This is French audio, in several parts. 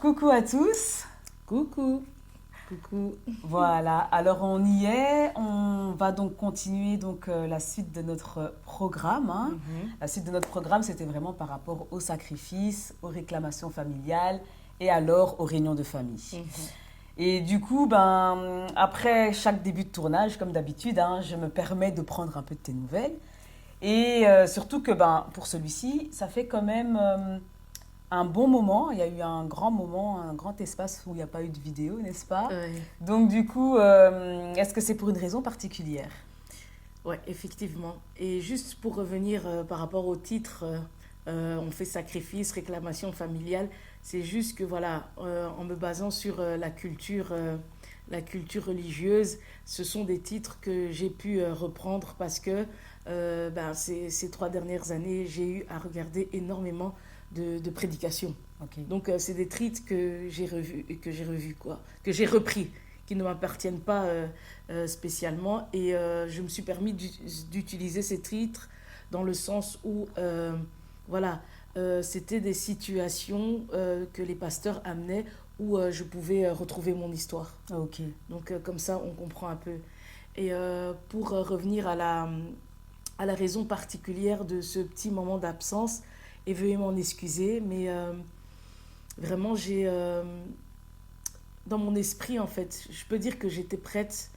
Coucou à tous. Coucou. Coucou. Voilà, alors on y est. On va donc continuer la suite de notre programme, hein. La suite de notre programme, c'était vraiment par rapport au sacrifice, aux réclamations familiales et alors aux réunions de famille. Et du coup, après chaque début de tournage, comme d'habitude, hein, je me permets de prendre un peu de tes nouvelles. Et surtout que pour celui-ci, ça fait quand même un bon moment. Il y a eu un grand moment, un grand espace où il n'y a pas eu de vidéo, n'est-ce pas? Ouais. Donc du coup, est-ce que c'est pour une raison particulière? Ouais, effectivement. Et juste pour revenir par rapport au titre, on fait sacrifice, réclamation familiale, c'est juste que voilà, en me basant sur la culture religieuse, ce sont des titres que j'ai pu reprendre parce que ces 3 dernières années, j'ai eu à regarder énormément de prédications. Ok. Donc c'est des titres que j'ai repris, qui ne m'appartiennent pas spécialement. Et je me suis permis d'utiliser ces titres dans le sens où, voilà, c'était des situations que les pasteurs amenaient où je pouvais retrouver mon histoire. Ok. Donc comme ça, on comprend un peu. Et pour revenir à la raison particulière de ce petit moment d'absence, et veuillez m'en excuser, mais vraiment, dans mon esprit, en fait, je peux dire que j'étais prête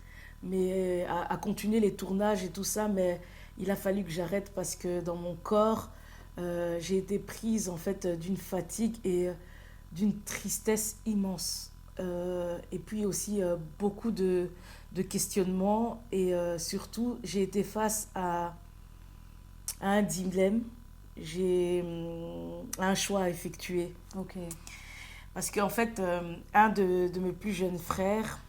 mais à continuer les tournages et tout ça, mais il a fallu que j'arrête parce que dans mon corps, j'ai été prise en fait d'une fatigue et d'une tristesse immense. Et puis aussi beaucoup de questionnements et surtout, j'ai été face à un dilemme. J'ai un choix à effectuer. Ok. Parce qu'en fait, un de mes plus jeunes frères,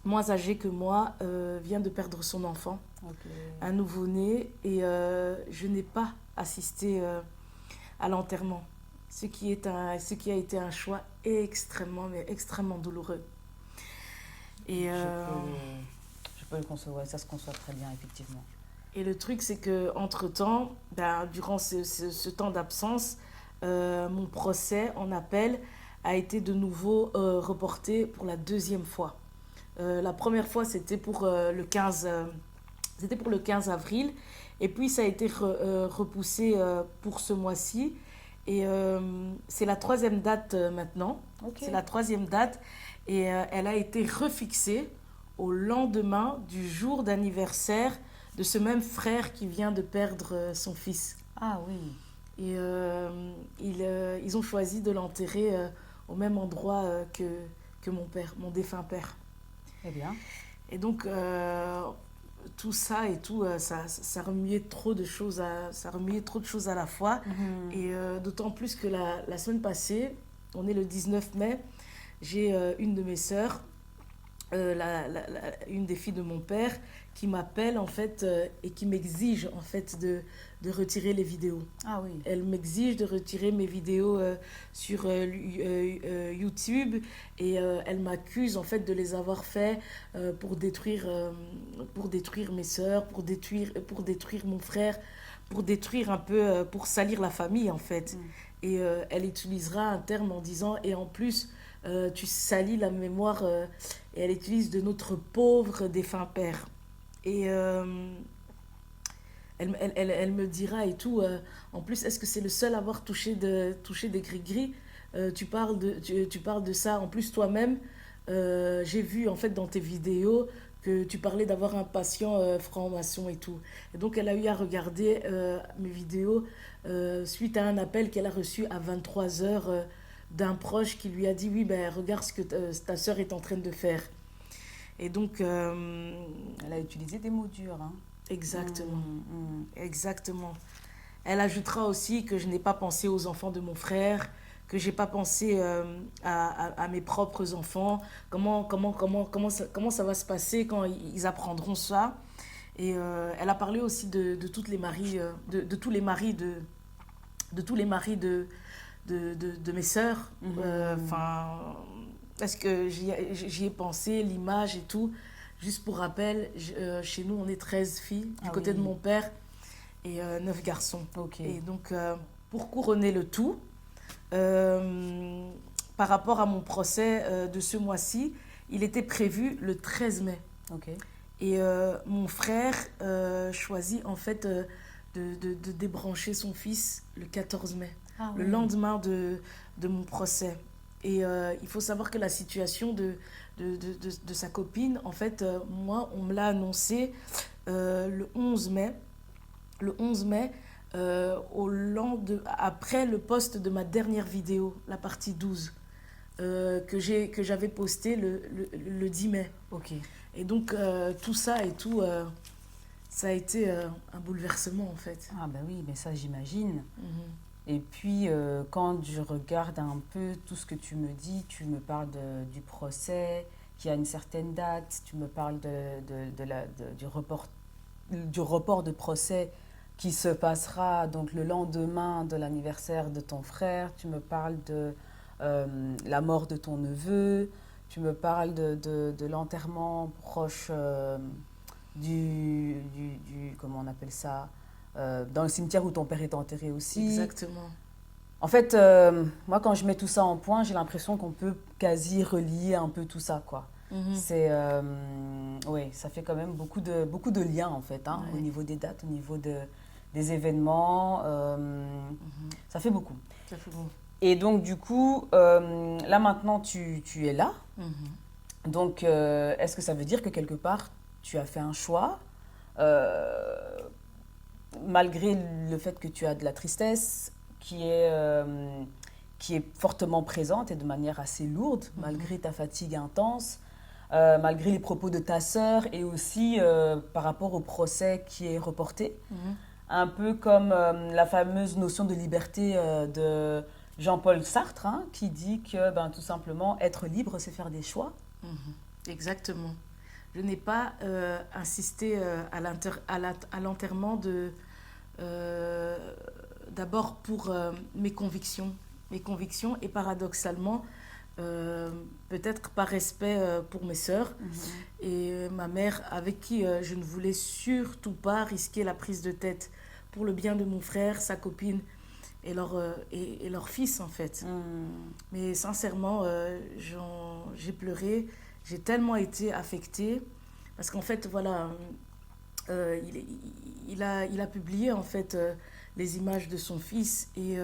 moins âgé que moi, vient de perdre son enfant, Ok. un nouveau-né, et je n'ai pas assisté à l'enterrement. Ce qui a été un choix extrêmement, mais extrêmement douloureux. Et, Je peux le concevoir, ça se conçoit très bien, effectivement. et le truc, c'est qu'entre-temps, durant ce temps d'absence, mon procès en appel a été de nouveau reporté pour la deuxième fois. La première fois, c'était pour le 15 avril. Et puis, ça a été repoussé pour ce mois-ci. Et c'est la troisième date maintenant. Ok. C'est la troisième date. Et elle a été refixée au lendemain du jour d'anniversaire de ce même frère qui vient de perdre son fils. Ah oui. Et ils ont choisi de l'enterrer au même endroit que mon père, mon défunt père. Eh bien. Et donc, tout ça et tout, ça remuait trop de choses ça remuait trop de choses à la fois. Et d'autant plus que la semaine passée, on est le 19 mai, j'ai une de mes sœurs, une des filles de mon père, qui m'appelle en fait et qui m'exige en fait de retirer les vidéos. Ah oui. Elle m'exige de retirer mes vidéos sur YouTube et elle m'accuse en fait de les avoir fait pour détruire mes sœurs, pour détruire mon frère, pour détruire un peu, pour salir la famille en fait. Et elle utilisera un terme en disant et en plus tu salis la mémoire et elle utilise de notre pauvre défunt père. Et elle me dira et tout. En plus, est-ce que c'est le seul à avoir touché des gris-gris? Tu parles de ça. En plus, toi-même, j'ai vu en fait dans tes vidéos que tu parlais d'avoir un patient franc-maçon et tout. Et donc, elle a eu à regarder mes vidéos suite à un appel qu'elle a reçu à 23 h d'un proche qui lui a dit, oui, regarde ce que ta sœur est en train de faire. Et donc... Elle a utilisé des mots durs, hein. Exactement. Exactement. Elle ajoutera aussi que je n'ai pas pensé aux enfants de mon frère, que j'ai pas pensé à mes propres enfants. Comment ça va se passer quand ils apprendront ça? Et elle a parlé aussi de tous les maris, de tous les maris de tous les maris de mes sœurs. Est-ce que j'y ai pensé, l'image et tout. Juste pour rappel, chez nous, on est 13 filles du côté de mon père et 9 garçons. Ok. Et donc, pour couronner le tout, par rapport à mon procès de ce mois-ci, il était prévu le 13 mai. Ok. Et mon frère choisit en fait de débrancher son fils le 14 mai, le lendemain de mon procès. Et il faut savoir que la situation de sa copine, en fait, moi, on me l'a annoncé le 11 mai. Le 11 mai, après le post de ma dernière vidéo, la partie 12, que j'avais postée le 10 mai. Ok. Et donc, tout ça et tout, ça a été un bouleversement, en fait. Ah ben oui, mais ça j'imagine. Mhm. Et puis, quand je regarde un peu tout ce que tu me dis, tu me parles du procès qui a une certaine date, tu me parles du report de procès qui se passera donc le lendemain de l'anniversaire de ton frère, tu me parles de la mort de ton neveu, tu me parles de l'enterrement proche comment on appelle ça, dans le cimetière où ton père est enterré aussi. Exactement. En fait, moi, quand je mets tout ça en point, j'ai l'impression qu'on peut quasi relier un peu tout ça, quoi. Oui, ça fait quand même beaucoup de liens, en fait, hein, au niveau des dates, au niveau des événements. Ça fait beaucoup. Ça fait beaucoup. Et donc, du coup, là, maintenant, tu es là. Donc, est-ce que ça veut dire que quelque part, tu as fait un choix malgré le fait que tu as de la tristesse qui est fortement présente et de manière assez lourde, malgré ta fatigue intense, malgré les propos de ta sœur et aussi par rapport au procès qui est reporté. Un peu comme la fameuse notion de liberté de Jean-Paul Sartre, hein, qui dit que tout simplement, être libre, c'est faire des choix. Exactement. Je n'ai pas insisté à l'enterrement d'abord pour mes convictions. Et paradoxalement, peut-être par respect pour mes sœurs et ma mère, avec qui je ne voulais surtout pas risquer la prise de tête pour le bien de mon frère, sa copine et leur fils, en fait. Mais sincèrement, j'ai pleuré, j'ai tellement été affectée, parce qu'en fait, voilà, il a publié, en fait, les images de son fils, et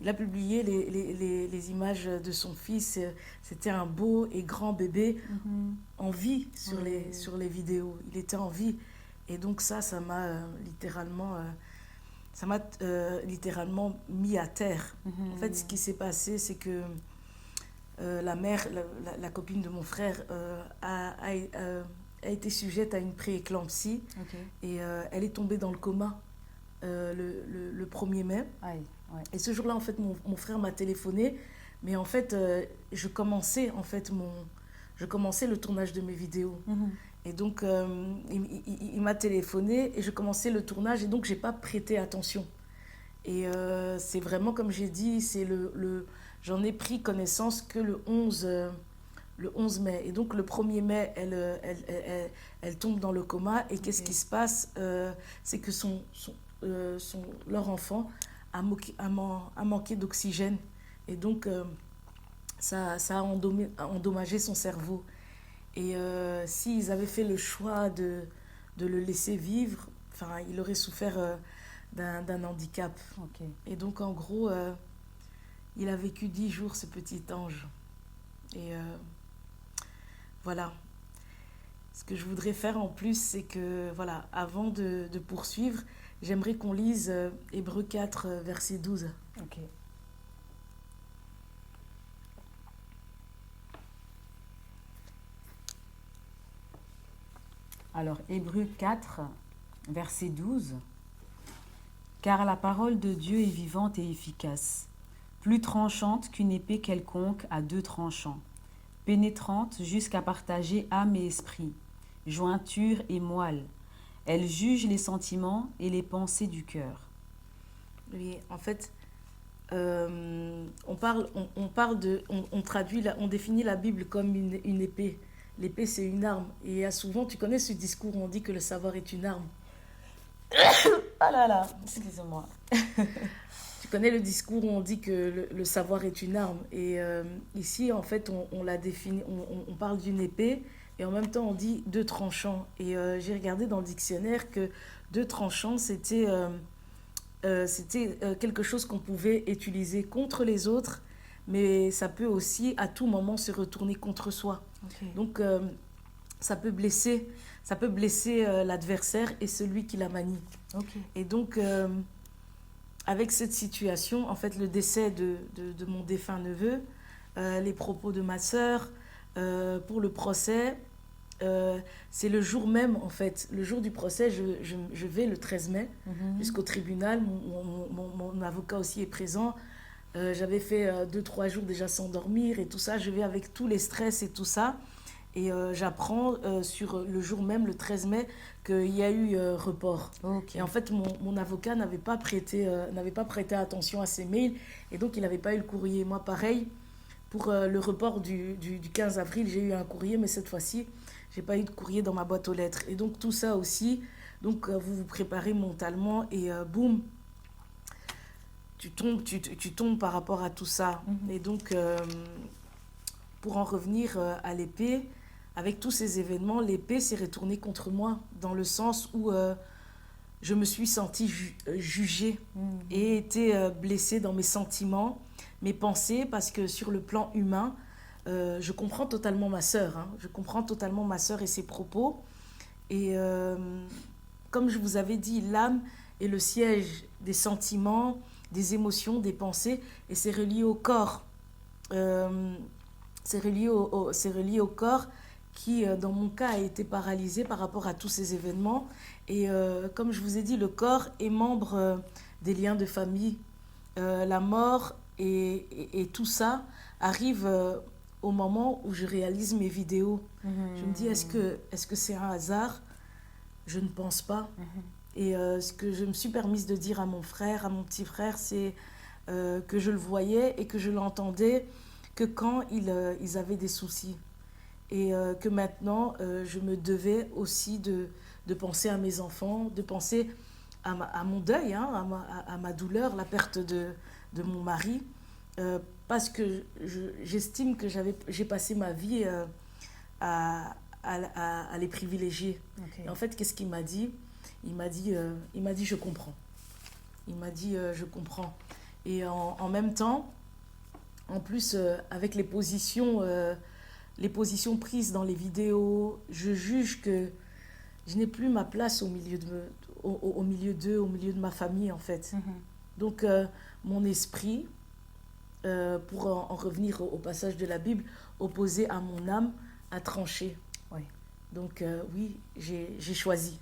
il a publié les images de son fils. C'était un beau et grand bébé en vie sur les vidéos. Il était en vie. Et donc ça m'a littéralement mis à terre. En fait, ce qui s'est passé, c'est que la mère, la copine de mon frère, a été sujette à une prééclampsie. Et elle est tombée dans le coma le 1er mai. Et ce jour-là, en fait, mon frère m'a téléphoné, mais en fait, je commençais le tournage de mes vidéos. Et donc, il m'a téléphoné et je commençais le tournage, et donc, j'ai pas prêté attention. Et c'est vraiment, comme j'ai dit, j'en ai pris connaissance que le 11 mai. Et donc, le 1er mai, elle tombe dans le coma. Et qu'est-ce qui se passe? C'est que leur enfant a manqué d'oxygène. Et donc, ça a endommagé son cerveau. Et s'ils avaient fait le choix de le laisser vivre, il aurait souffert d'un handicap. Et donc, en gros, il a vécu 10 jours, ce petit ange. Et voilà. Ce que je voudrais faire en plus, c'est que, voilà, avant de poursuivre, j'aimerais qu'on lise Hébreux 4, verset 12. Ok. Alors, Hébreux 4, verset 12. Car la parole de Dieu est vivante et efficace, plus tranchante qu'une épée quelconque à 2 tranchants, pénétrante jusqu'à partager âme et esprit, jointure et moelle. Elle juge les sentiments et les pensées du cœur. Oui, en fait, on définit la Bible comme une épée. L'épée, c'est une arme. Et souvent, tu connais ce discours où on dit que le savoir est une arme. Ah là là, excusez-moi. connais le discours où on dit que le savoir est une arme. Et ici, en fait, on l'a défini, on parle d'une épée et en même temps, on dit deux tranchants. Et j'ai regardé dans le dictionnaire que deux tranchants, c'était quelque chose qu'on pouvait utiliser contre les autres, mais ça peut aussi à tout moment se retourner contre soi. Ok. Donc, ça peut blesser l'adversaire et celui qui la manie. Ok. Et donc, avec cette situation, en fait, le décès de mon défunt neveu, les propos de ma sœur, pour le procès, c'est le jour même, en fait, le jour du procès, je vais le 13 mai jusqu'au tribunal. Mon avocat aussi est présent. J'avais fait 2-3 jours déjà sans dormir et tout ça. Je vais avec tous les stress et tout ça. Et j'apprends sur le jour même, le 13 mai, qu'il y a eu report. Ok. Et en fait, mon avocat n'avait pas prêté attention à ses mails. Et donc, il n'avait pas eu le courrier. Moi, pareil, pour le report du 15 avril, j'ai eu un courrier. Mais cette fois-ci, je n'ai pas eu de courrier dans ma boîte aux lettres. Et donc, tout ça aussi, donc, vous vous préparez mentalement. Et boum, tu tombes par rapport à tout ça. Et donc, pour en revenir à l'épée, avec tous ces événements, l'épée s'est retournée contre moi, dans le sens où je me suis sentie jugée et été blessée dans mes sentiments, mes pensées, parce que sur le plan humain, je comprends totalement ma sœur. Je comprends totalement ma sœur et ses propos. Et comme je vous avais dit, l'âme est le siège des sentiments, des émotions, des pensées, et c'est relié au corps. C'est relié au corps qui, dans mon cas, a été paralysé par rapport à tous ces événements. Et comme je vous ai dit, le corps est membre des liens de famille. La mort et tout ça arrive au moment où je réalise mes vidéos. Je me dis, est-ce que c'est un hasard? Je ne pense pas. Et ce que je me suis permise de dire à mon frère, à mon petit frère, c'est que je le voyais et que je l'entendais que quand ils avaient des soucis. Et que maintenant, je me devais aussi de penser à mes enfants, de penser à mon deuil, à ma douleur, la perte de mon mari, parce que j'estime que j'ai passé ma vie à les privilégier. Okay. Et en fait, qu'est-ce qu'il m'a dit? Il m'a dit, je comprends. Il m'a dit, je comprends. Et en même temps, en plus, avec les positions prises dans les vidéos, je juge que je n'ai plus ma place au milieu d'eux, au milieu de ma famille, en fait. Donc, mon esprit, pour en revenir au passage de la Bible, opposé à mon âme, a tranché. Oui. Donc, oui, j'ai choisi.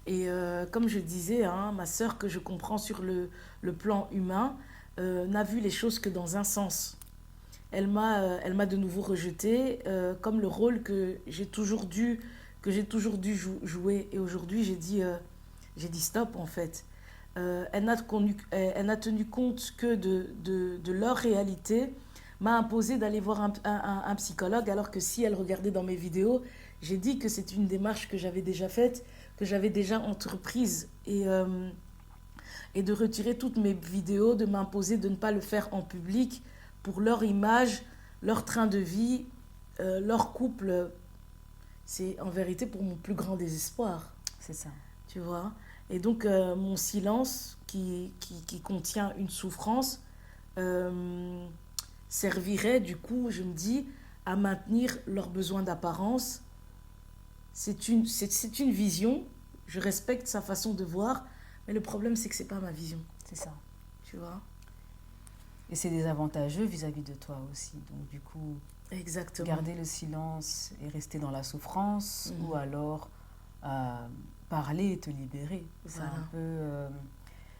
Et comme je disais, ma sœur, que je comprends sur le plan humain, n'a vu les choses que dans un sens. Elle m'a de nouveau rejetée, comme le rôle que j'ai toujours dû jouer. Et aujourd'hui, j'ai dit stop, en fait. Elle n'a tenu compte que de leur réalité, m'a imposé d'aller voir un psychologue, alors que si elle regardait dans mes vidéos, j'ai dit que c'est une démarche que j'avais déjà faite, que j'avais déjà entreprise. Et de retirer toutes mes vidéos, de m'imposer de ne pas le faire en public pour leur image, leur train de vie, leur couple. C'est en vérité pour mon plus grand désespoir. C'est ça. Tu vois? Et donc, mon silence qui contient une souffrance servirait, du coup, je me dis, à maintenir leurs besoins d'apparence. C'est une vision, je respecte sa façon de voir, mais le problème, c'est que ce n'est pas ma vision. C'est ça. Tu vois? Et c'est désavantageux vis-à-vis de toi aussi. Donc, du coup, exactement, garder le silence et rester dans la souffrance, ou alors parler et te libérer. C'est un peu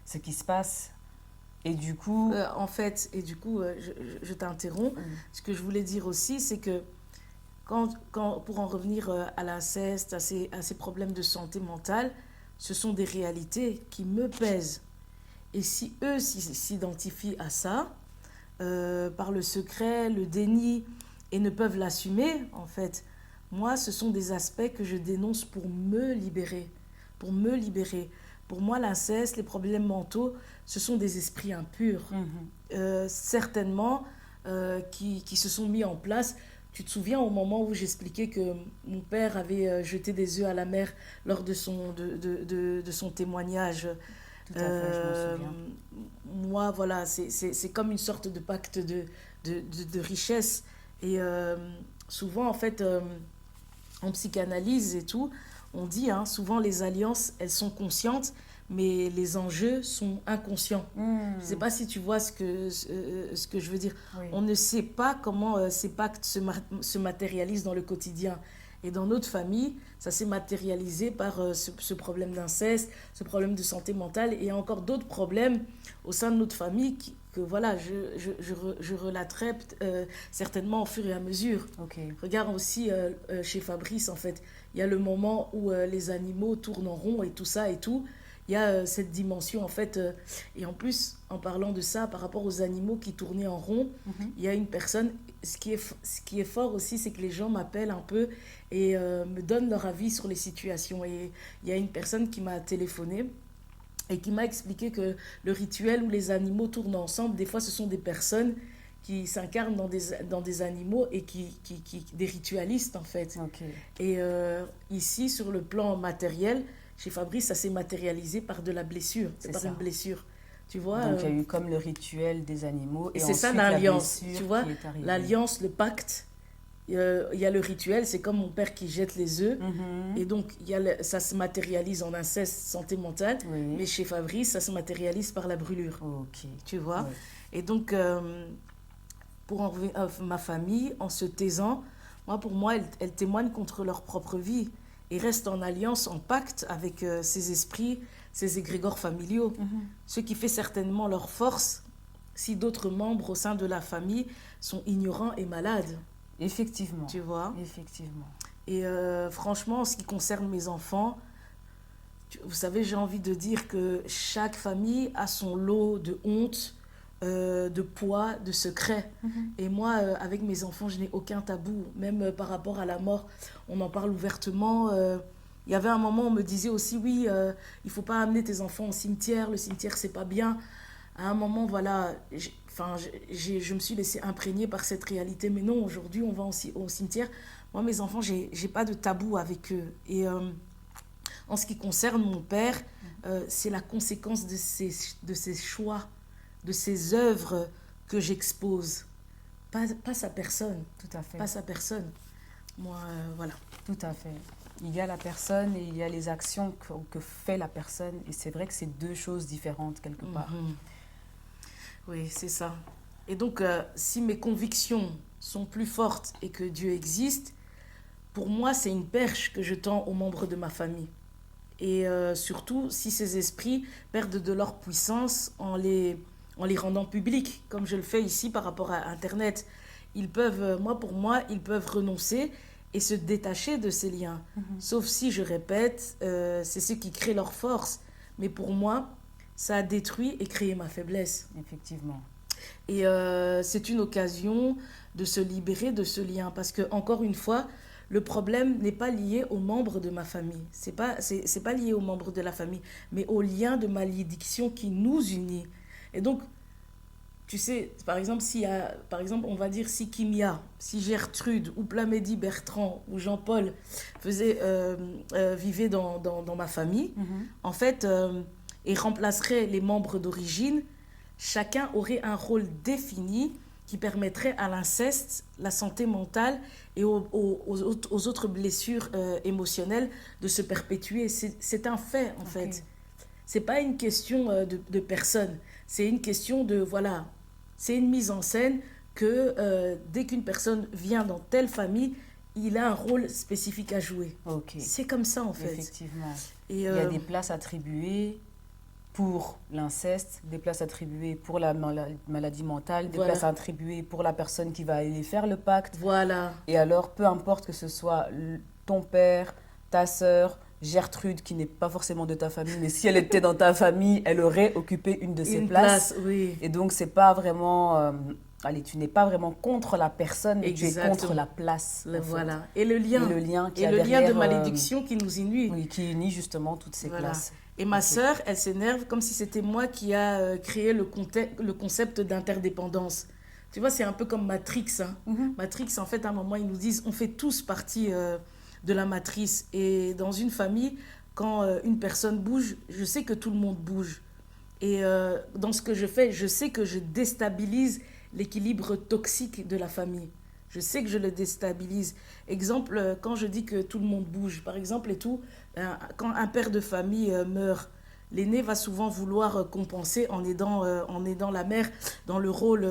ce qui se passe. Et du coup... je t'interromps. Ce que je voulais dire aussi, c'est que pour en revenir à l'inceste, à ces problèmes de santé mentale, ce sont des réalités qui me pèsent. Et si eux s'identifient à ça, par le secret, le déni, et ne peuvent l'assumer, en fait, moi, ce sont des aspects que je dénonce pour me libérer. Pour moi, l'inceste, les problèmes mentaux, ce sont des esprits impurs. Certainement, qui se sont mis en place. Tu te souviens au moment où j'expliquais que mon père avait jeté des œufs à la mer lors de son témoignage. Tout à fait, je m'en souviens. Moi, voilà, c'est comme une sorte de pacte de richesse. Et souvent, en fait, en psychanalyse et tout, on dit, hein, souvent les alliances, elles sont conscientes, mais les enjeux sont inconscients. Je ne sais pas si tu vois ce que je veux dire. Oui. On ne sait pas comment ces pactes se matérialisent dans le quotidien. Et dans notre famille, ça s'est matérialisé par ce problème d'inceste, ce problème de santé mentale et encore d'autres problèmes au sein de notre famille que voilà, je relaterai certainement au fur et à mesure. Okay. Regarde aussi chez Fabrice, en fait, il y a le moment où les animaux tournent en rond et tout ça et tout. Il y a cette dimension, en fait. Et en plus, en parlant de ça, par rapport aux animaux qui tournaient en rond, il y a une personne... Ce qui est fort aussi, c'est que les gens m'appellent un peu et me donnent leur avis sur les situations. Et il y a une personne qui m'a téléphoné et qui m'a expliqué que le rituel où les animaux tournent ensemble, des fois, ce sont des personnes qui s'incarnent dans des animaux et des ritualistes, en fait. Okay. Et ici, sur le plan matériel, chez Fabrice, ça s'est matérialisé par de la blessure, par une blessure. Tu vois, donc il y a eu comme le rituel des animaux et c'est ça l'alliance, tu vois, l'alliance, le pacte. Il y a le rituel, c'est comme mon père qui jette les œufs et donc ça se matérialise en inceste, santé mentale, mais chez Fabrice, ça se matérialise par la brûlure. Okay. Tu vois, et donc pour en revenir à ma famille, en se taisant, pour moi, elle témoigne contre leur propre vie et reste en alliance, en pacte avec ces esprits, ces égrégores familiaux, ce qui fait certainement leur force si d'autres membres au sein de la famille sont ignorants et malades. Effectivement. Tu vois ? Effectivement. Et franchement, en ce qui concerne mes enfants, vous savez, j'ai envie de dire que chaque famille a son lot de honte, de poids, de secrets. Et moi, avec mes enfants, je n'ai aucun tabou, même par rapport à la mort. On en parle ouvertement. Il y avait un moment où on me disait aussi, oui, il ne faut pas amener tes enfants au cimetière, le cimetière, c'est pas bien. À un moment, voilà, je me suis laissée imprégner par cette réalité. Mais non, aujourd'hui, on va au cimetière. Moi, mes enfants, je n'ai pas de tabou avec eux. Et en ce qui concerne mon père, c'est la conséquence de ses choix, de ses œuvres que j'expose. Pas sa personne. Tout à fait. Pas sa personne. Moi, voilà. Tout à fait. Il y a la personne et il y a les actions que fait la personne. Et c'est vrai que c'est deux choses différentes quelque part. Oui, c'est ça. Et donc, si mes convictions sont plus fortes et que Dieu existe, pour moi, c'est une perche que je tends aux membres de ma famille. Et surtout, si ces esprits perdent de leur puissance en les rendant publics, comme je le fais ici par rapport à Internet, pour moi, ils peuvent renoncer et se détacher de ces liens. Sauf si, je répète, c'est ce qui crée leur force. Mais pour moi, ça a détruit et créé ma faiblesse. Effectivement. Et c'est une occasion de se libérer de ce lien. Parce que, encore une fois, le problème n'est pas lié aux membres de ma famille. C'est pas lié aux membres de la famille, mais au lien de malédiction qui nous unit. Et donc, tu sais, par exemple, on va dire si Kimia, si Gertrude, ou Plamédie Bertrand, ou Jean-Paul vivaient dans ma famille, en fait, et remplaceraient les membres d'origine, chacun aurait un rôle défini qui permettrait à l'inceste, la santé mentale et aux autres blessures émotionnelles de se perpétuer. C'est un fait, en fait. C'est pas une question de personne. C'est une question de, voilà, c'est une mise en scène que dès qu'une personne vient dans telle famille, il a un rôle spécifique à jouer. C'est comme ça, en fait. Effectivement. Et, il y a des places attribuées pour l'inceste, des places attribuées pour la maladie mentale, des places attribuées pour la personne qui va aller faire le pacte. Voilà. Et alors, peu importe que ce soit ton père, ta sœur, Gertrude, qui n'est pas forcément de ta famille, mais si elle était dans ta famille, elle aurait occupé une de ces places. Oui. Et donc, c'est pas vraiment... tu n'es pas vraiment contre la personne, mais tu es contre la place. Voilà. Et le lien. Et le lien de malédiction qui nous unit. Oui, qui unit justement toutes ces places. Et ma sœur, elle s'énerve comme si c'était moi qui a créé le concept d'interdépendance. Tu vois, c'est un peu comme Matrix. Hein. Matrix, en fait, à un moment, ils nous disent, on fait tous partie de la matrice. Et dans une famille, quand une personne bouge, je sais que tout le monde bouge. Et dans ce que je fais, je sais que je déstabilise l'équilibre toxique de la famille. Je sais que je le déstabilise. Exemple, quand je dis que tout le monde bouge, par exemple, et tout, quand un père de famille meurt, l'aîné va souvent vouloir compenser en aidant la mère dans le rôle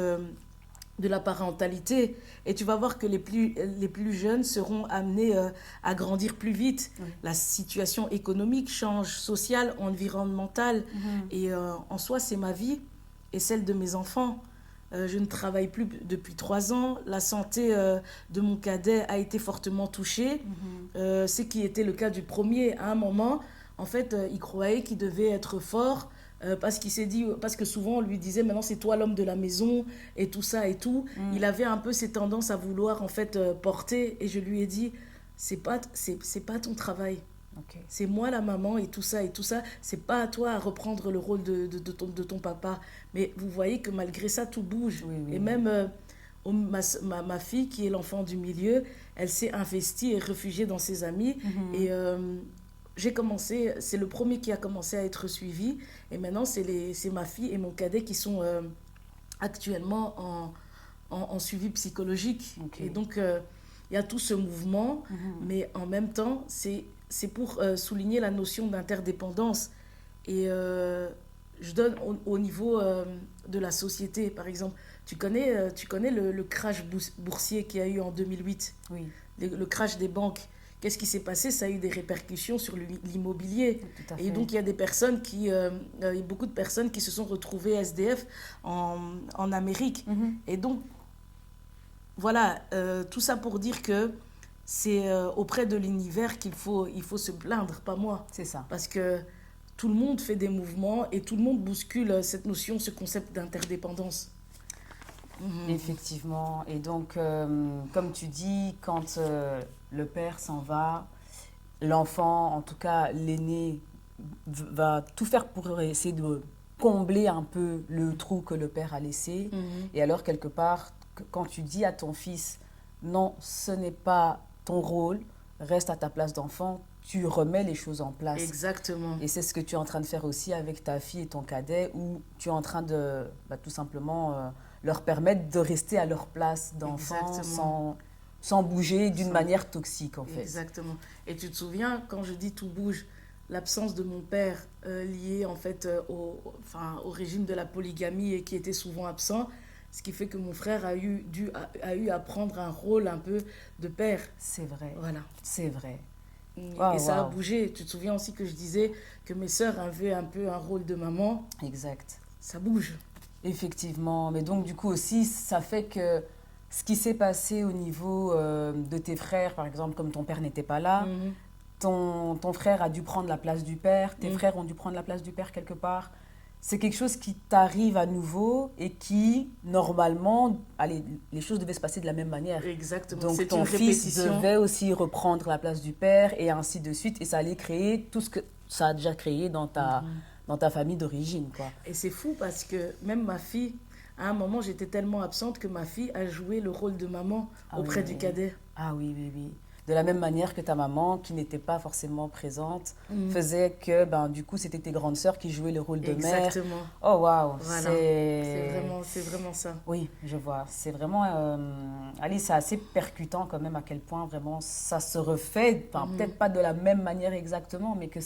de la parentalité. Et tu vas voir que les plus jeunes seront amenés à grandir plus vite. Oui. La situation économique change, sociale, environnementale. Et en soi, c'est ma vie et celle de mes enfants. Je ne travaille plus depuis 3 ans. La santé de mon cadet a été fortement touchée. Ce qui était le cas du premier. À un moment, en fait, il croyait qu'il devait être fort parce qu'il s'est dit, parce que souvent on lui disait maintenant c'est toi l'homme de la maison et tout ça et tout. Il avait un peu ces tendances à vouloir en fait porter, et je lui ai dit c'est pas ton travail. Okay. C'est moi la maman et tout ça, c'est pas à toi à reprendre le rôle de ton papa. Mais vous voyez que malgré ça tout bouge. Oui, et même ma fille qui est l'enfant du milieu, elle s'est investie et réfugiée dans ses amis. Et c'est le premier qui a commencé à être suivi, et maintenant c'est ma fille et mon cadet qui sont actuellement en suivi psychologique. Okay. Et donc il y a tout ce mouvement, mais en même temps c'est pour souligner la notion d'interdépendance. Et je donne au niveau de la société, par exemple, tu connais le crash boursier qu'il y a eu en 2008. Oui. Le crash des banques. Qu'est-ce qui s'est passé? Ça a eu des répercussions sur l'immobilier. Et donc, il y a beaucoup de personnes qui se sont retrouvées SDF en Amérique. Et donc, voilà, tout ça pour dire que c'est auprès de l'univers qu'il faut se plaindre, pas moi. C'est ça. Parce que tout le monde fait des mouvements et tout le monde bouscule cette notion, ce concept d'interdépendance. Effectivement. Et donc, comme tu dis, quand le père s'en va, l'enfant, en tout cas l'aîné, va tout faire pour essayer de combler un peu le trou que le père a laissé. Et alors, quelque part, quand tu dis à ton fils, non, ce n'est pas ton rôle, reste à ta place d'enfant, tu remets les choses en place. Exactement. Et c'est ce que tu es en train de faire aussi avec ta fille et ton cadet, où tu es en train de tout simplement leur permettre de rester à leur place d'enfant sans bouger d'une manière toxique, en fait. Exactement. Et tu te souviens, quand je dis tout bouge, l'absence de mon père liée en fait au régime de la polygamie, et qui était souvent absent, ce qui fait que mon frère a eu à prendre un rôle un peu de père. C'est vrai. Voilà. C'est vrai. Et ça a bougé. Tu te souviens aussi que je disais que mes sœurs avaient un peu un rôle de maman. Exact. Ça bouge. Effectivement. Mais donc, du coup aussi, ça fait que ce qui s'est passé au niveau de tes frères, par exemple, comme ton père n'était pas là, ton frère a dû prendre la place du père, tes frères ont dû prendre la place du père quelque part. C'est quelque chose qui t'arrive à nouveau et qui, normalement, les choses devaient se passer de la même manière. Exactement. Donc, ton fils devait aussi reprendre la place du père et ainsi de suite. Et ça allait créer tout ce que ça a déjà créé dans ta famille d'origine, quoi. Et c'est fou parce que même ma fille, à un moment, j'étais tellement absente que ma fille a joué le rôle de maman auprès du cadet. Ah oui, oui, oui. De la même manière que ta maman, qui n'était pas forcément présente, faisait que, du coup, c'était tes grandes sœurs qui jouaient le rôle de mère. Exactement. Oh, waouh. Voilà. C'est vraiment ça. Oui, je vois. C'est vraiment... c'est assez percutant quand même à quel point vraiment ça se refait. Peut-être pas de la même manière exactement, mais que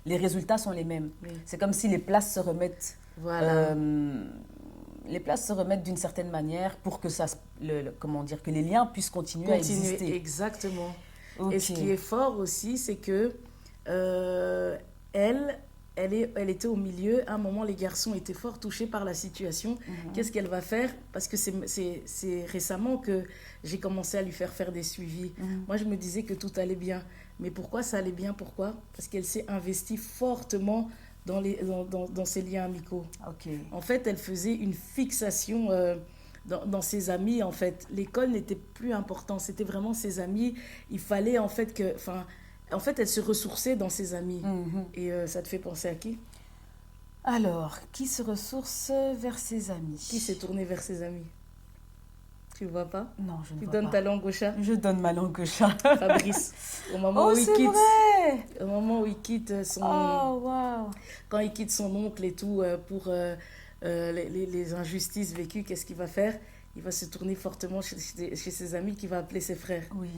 les résultats sont les mêmes. Oui. C'est comme si les places se remettent... Voilà. Les places se remettent d'une certaine manière pour que que les liens puissent continuer à exister. Exactement. Okay. Et ce qui est fort aussi, c'est que elle était au milieu. À un moment, les garçons étaient fort touchés par la situation. Qu'est-ce qu'elle va faire? Parce que c'est récemment que j'ai commencé à lui faire des suivis. Moi, je me disais que tout allait bien. Mais pourquoi ça allait bien? Pourquoi? Parce qu'elle s'est investie fortement dans ses liens amicaux. Okay. En fait, elle faisait une fixation dans ses amis. En fait, l'école n'était plus important, c'était vraiment ses amis. Il fallait en fait En fait, elle se ressourçait dans ses amis. Mhm. Et ça te fait penser à qui? Alors, qui se ressource vers ses amis? Qui s'est tourné vers ses amis? Tu vois pas? Non, je ne Tu vois donnes pas. ta langue au chat? Je donne ma langue au chat. Fabrice, au moment Oh, où il c'est quitte, vrai! au moment où il quitte son, Oh, waouh! quand il quitte son oncle et tout pour les injustices vécues, qu'est-ce qu'il va faire? Il va se tourner fortement chez ses amis qui va appeler ses frères. Oui.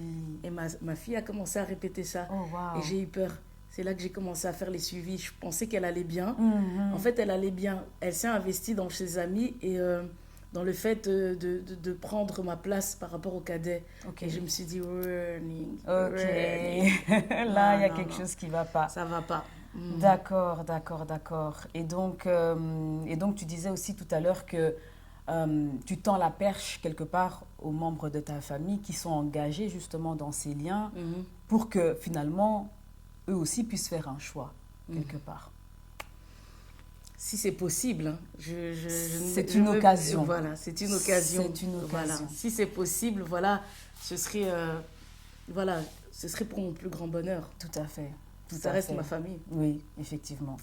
Et ma fille a commencé à répéter ça. Oh, Et waouh! j'ai eu peur. C'est là que j'ai commencé à faire les suivis. Je pensais qu'elle allait bien. Mhm. En fait, elle allait bien. Elle s'est investie dans ses amis et dans le fait de prendre ma place par rapport au cadet. Ok. Et je me suis dit, running, Ok. running. Là, il y a Non, quelque non. chose qui va pas. Ça va pas. D'accord, d'accord, d'accord. Et donc, tu disais aussi tout à l'heure que tu tends la perche quelque part aux membres de ta famille qui sont engagés justement dans ces liens Mhm. pour que finalement, eux aussi puissent faire un choix Mhm. quelque part. Si c'est possible, hein. C'est une occasion. Voilà, c'est une occasion. C'est une Voilà. occasion. Si c'est possible, voilà, voilà, ce serait pour mon plus grand bonheur. Tout à fait. Tout Ça à reste fait. ma famille. Oui, effectivement.